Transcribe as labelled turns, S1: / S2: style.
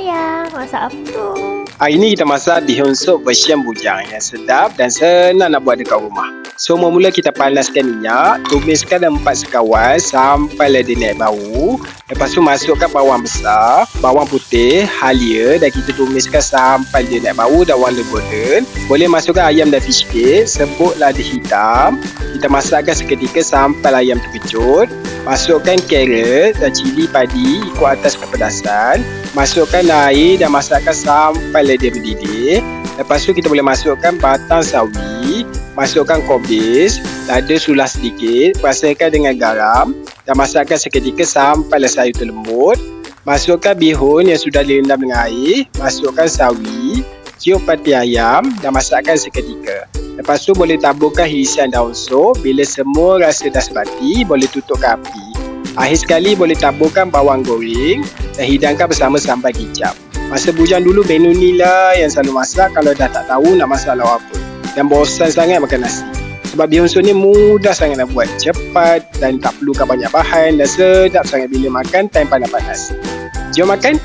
S1: sayang. Masak apa tu?
S2: Hari ni kita masak bihun sup version bujang yang sedap dan senang nak buat dekat rumah. So, mula kita panaskan minyak, tumiskan 4 sekawan sampai dia naik bau. Lepas tu masukkan bawang besar, bawang putih, halia dan kita tumiskan sampai dia naik bau dan warna golden. Boleh masukkan ayam dan fish cake, sebut lada hitam. Kita masakkan seketika sampai ayam terkejut. Masukkan carrot dan cili padi ikut atas kepedasan. Masukkan air dan masakkan sampai dia mendidih. Lepas tu kita boleh masukkan batang sawi, masukkan kobis, lada sulah sedikit, perasakan dengan garam dan masakkan seketika sampai sayur terlembut. Masukkan bihun yang sudah direndam dengan air, masukkan sawi, cium pati ayam dan masakkan seketika. Lepas tu boleh taburkan irisan daun sup. Bila semua rasa dah sebati, boleh tutupkan api. Akhir sekali boleh taburkan bawang goreng dan hidangkan bersama sambal kicap. Masa bujang dulu menu ni lah yang selalu masak kalau dah tak tahu nak masak lauk apa. Dan bosan sangat makan nasi. Sebab bihun sup ni mudah sangat nak buat, cepat dan tak perlukan banyak bahan dan sedap sangat bila makan time panas-panas. Jom makan!